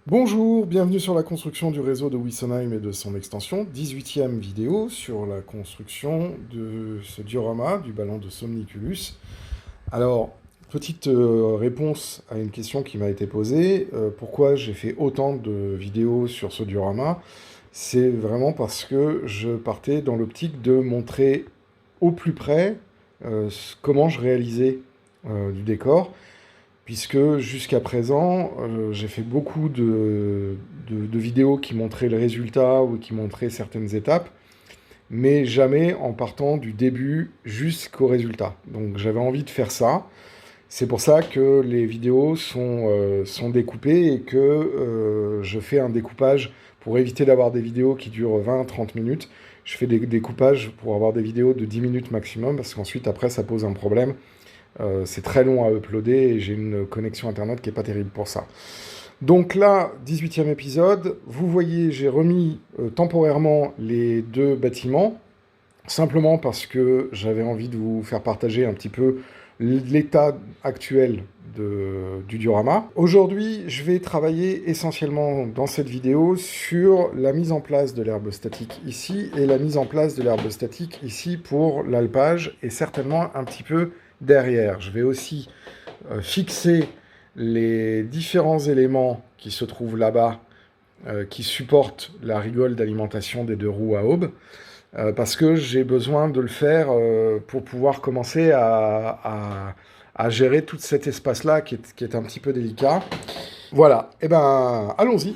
Bonjour, bienvenue sur la construction du réseau de Wissonheim et de son extension, 18e vidéo sur la construction de ce diorama du ballon de Somniculus. Alors, petite réponse à une question qui m'a été posée, pourquoi j'ai fait autant de vidéos sur ce diorama? C'est vraiment parce que je partais dans l'optique de montrer au plus près comment je réalisais du décor, puisque jusqu'à présent, j'ai fait beaucoup de vidéos qui montraient le résultat ou qui montraient certaines étapes, mais jamais en partant du début jusqu'au résultat. Donc j'avais envie de faire ça. C'est pour ça que les vidéos sont découpées et que je fais un découpage pour éviter d'avoir des vidéos qui durent 20-30 minutes. Je fais des découpages pour avoir des vidéos de 10 minutes maximum, parce qu'ensuite, après, ça pose un problème. C'est très long à uploader et j'ai une connexion internet qui n'est pas terrible pour ça. Donc là, 18e épisode, vous voyez, j'ai remis temporairement les deux bâtiments, simplement parce que j'avais envie de vous faire partager un petit peu l'état actuel du diorama. Aujourd'hui, je vais travailler essentiellement dans cette vidéo sur la mise en place de l'herbe statique ici et la mise en place de l'herbe statique ici pour l'alpage et certainement un petit peu derrière. Je vais aussi fixer les différents éléments qui se trouvent là-bas, qui supportent la rigole d'alimentation des deux roues à aube, parce que j'ai besoin de le faire pour pouvoir commencer à gérer tout cet espace-là qui est un petit peu délicat. Voilà, et ben allons-y.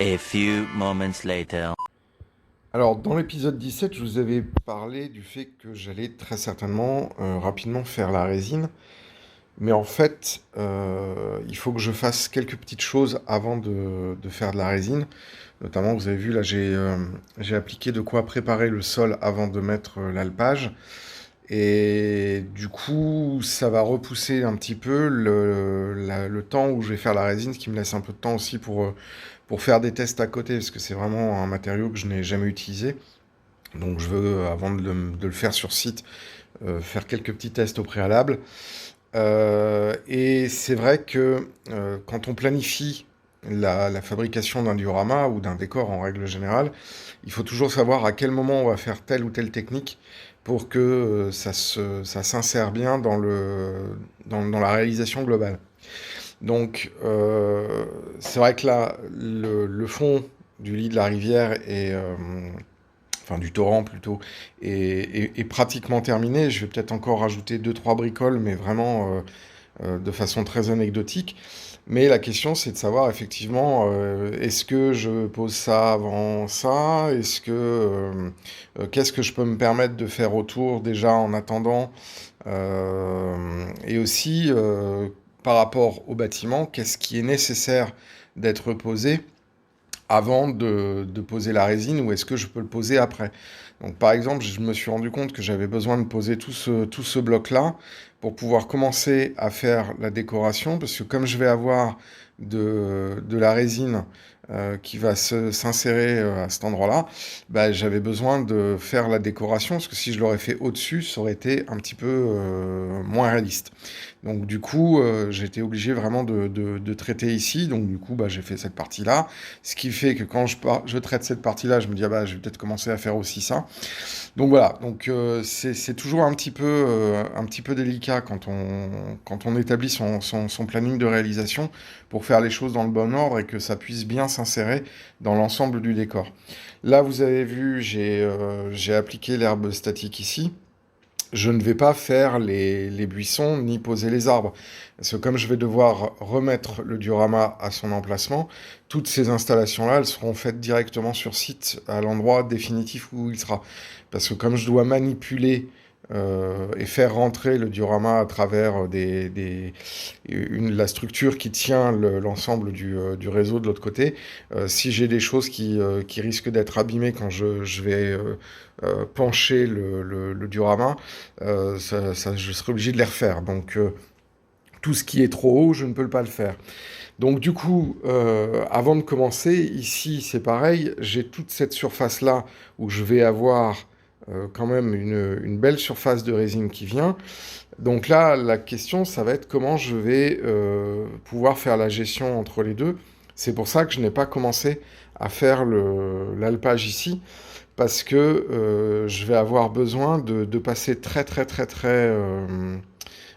A few moments later. Alors, dans l'épisode 17, je vous avais parlé du fait que j'allais très certainement rapidement faire la résine. Mais en fait, il faut que je fasse quelques petites choses avant de faire de la résine. Notamment, vous avez vu, là, j'ai appliqué de quoi préparer le sol avant de mettre l'alpage. Et du coup, ça va repousser un petit peu le temps où je vais faire la résine, ce qui me laisse un peu de temps aussi pour faire des tests à côté, parce que c'est vraiment un matériau que je n'ai jamais utilisé. Donc je veux, avant de le faire sur site, faire quelques petits tests au préalable. Et c'est vrai que quand on planifie la fabrication d'un diorama ou d'un décor en règle générale, il faut toujours savoir à quel moment on va faire telle ou telle technique pour que ça s'insère bien dans la réalisation globale. Donc, c'est vrai que là, le fond du lit de la rivière enfin du torrent plutôt, est pratiquement terminé. Je vais peut-être encore rajouter deux trois bricoles, mais vraiment de façon très anecdotique. Mais la question, c'est de savoir effectivement, est-ce que je pose ça avant ça? Qu'est-ce que je peux me permettre de faire autour déjà en attendant? Et aussi, par rapport au bâtiment, qu'est-ce qui est nécessaire d'être posé avant de poser la résine ou est-ce que je peux le poser après? Donc par exemple, je me suis rendu compte que j'avais besoin de poser tout ce bloc-là pour pouvoir commencer à faire la décoration parce que comme je vais avoir de la résine qui va s'insérer à cet endroit-là, bah, j'avais besoin de faire la décoration parce que si je l'aurais fait au-dessus, ça aurait été un petit peu moins réaliste. Donc du coup, j'ai été obligé vraiment de traiter ici. Donc du coup, bah, j'ai fait cette partie-là. Ce qui fait que quand je traite cette partie-là, je me dis, ah bah, je vais peut-être commencer à faire aussi ça. Donc voilà, donc c'est toujours un petit peu délicat quand on établit son planning de réalisation pour faire les choses dans le bon ordre et que ça puisse bien s'insérer dans l'ensemble du décor. Là, vous avez vu, j'ai appliqué l'herbe statique ici. Je ne vais pas faire les buissons ni poser les arbres. Parce que comme je vais devoir remettre le diorama à son emplacement, toutes ces installations-là, elles seront faites directement sur site, à l'endroit définitif où il sera. Parce que comme je dois manipuler et faire rentrer le diorama à travers la structure qui tient l'ensemble du réseau de l'autre côté, si j'ai des choses qui risquent d'être abîmées quand je vais pencher le diorama, je serai obligé de les refaire. Donc tout ce qui est trop haut, je ne peux pas le faire. Donc du coup, avant de commencer, ici c'est pareil, j'ai toute cette surface-là où je vais avoir quand même une belle surface de résine qui vient. Donc là, la question, ça va être comment je vais pouvoir faire la gestion entre les deux. C'est pour ça que je n'ai pas commencé à faire l'alpage ici, parce que je vais avoir besoin de passer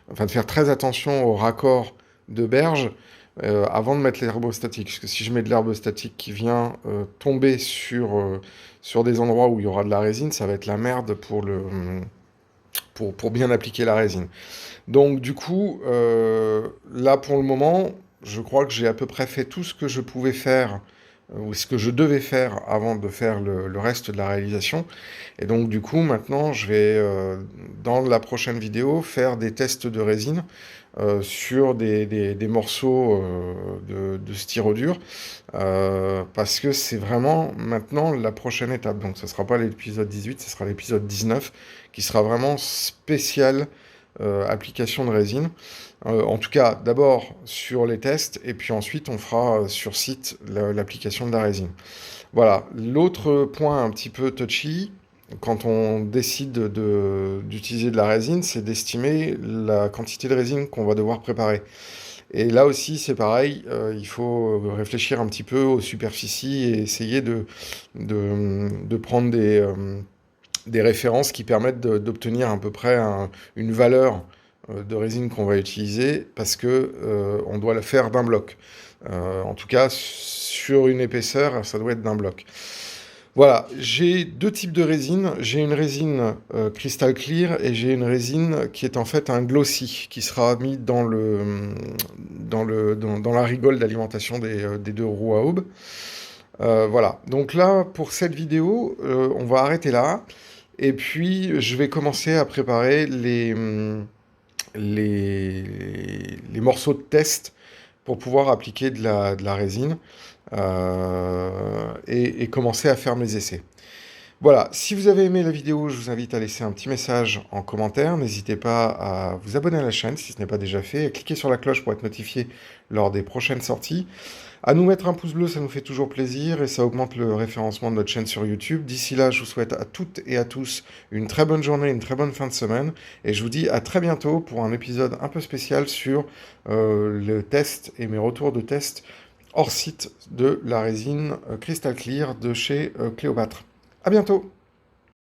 enfin de faire très attention au raccord de berge avant de mettre l'herbe statique. Parce que si je mets de l'herbe statique qui vient tomber sur des endroits où il y aura de la résine, ça va être la merde pour bien appliquer la résine. Donc du coup, là pour le moment, je crois que j'ai à peu près fait tout ce que je pouvais faire ou ce que je devais faire avant de faire le reste de la réalisation. Et donc du coup, maintenant, je vais, dans la prochaine vidéo, faire des tests de résine sur des morceaux de styrodure, parce que c'est vraiment maintenant la prochaine étape. Donc ce ne sera pas l'épisode 18, ce sera l'épisode 19, qui sera vraiment spécial application de résine. En tout cas, d'abord sur les tests, et puis ensuite on fera sur site l'application de la résine. Voilà. L'autre point un petit peu touchy, quand on décide d'utiliser de la résine, c'est d'estimer la quantité de résine qu'on va devoir préparer. Et là aussi, c'est pareil, il faut réfléchir un petit peu aux superficies et essayer de prendre des références qui permettent d'obtenir à peu près une valeur de résine qu'on va utiliser parce que on doit la faire d'un bloc. En tout cas, sur une épaisseur, ça doit être d'un bloc. Voilà, j'ai deux types de résine. J'ai une résine crystal clear et j'ai une résine qui est en fait un glossy qui sera mis dans la rigole d'alimentation des deux roues à aubes. Voilà, donc là, pour cette vidéo, on va arrêter là. Et puis, je vais commencer à préparer les morceaux de test pour pouvoir appliquer de la résine et commencer à faire mes essais. Voilà, si vous avez aimé la vidéo, je vous invite à laisser un petit message en commentaire. N'hésitez pas à vous abonner à la chaîne si ce n'est pas déjà fait, à cliquer sur la cloche pour être notifié lors des prochaines sorties. À nous mettre un pouce bleu, ça nous fait toujours plaisir et ça augmente le référencement de notre chaîne sur YouTube. D'ici là, je vous souhaite à toutes et à tous une très bonne journée, une très bonne fin de semaine. Et je vous dis à très bientôt pour un épisode un peu spécial sur le test et mes retours de test hors site de la résine Crystal Clear de chez Cléopâtre. À bientôt!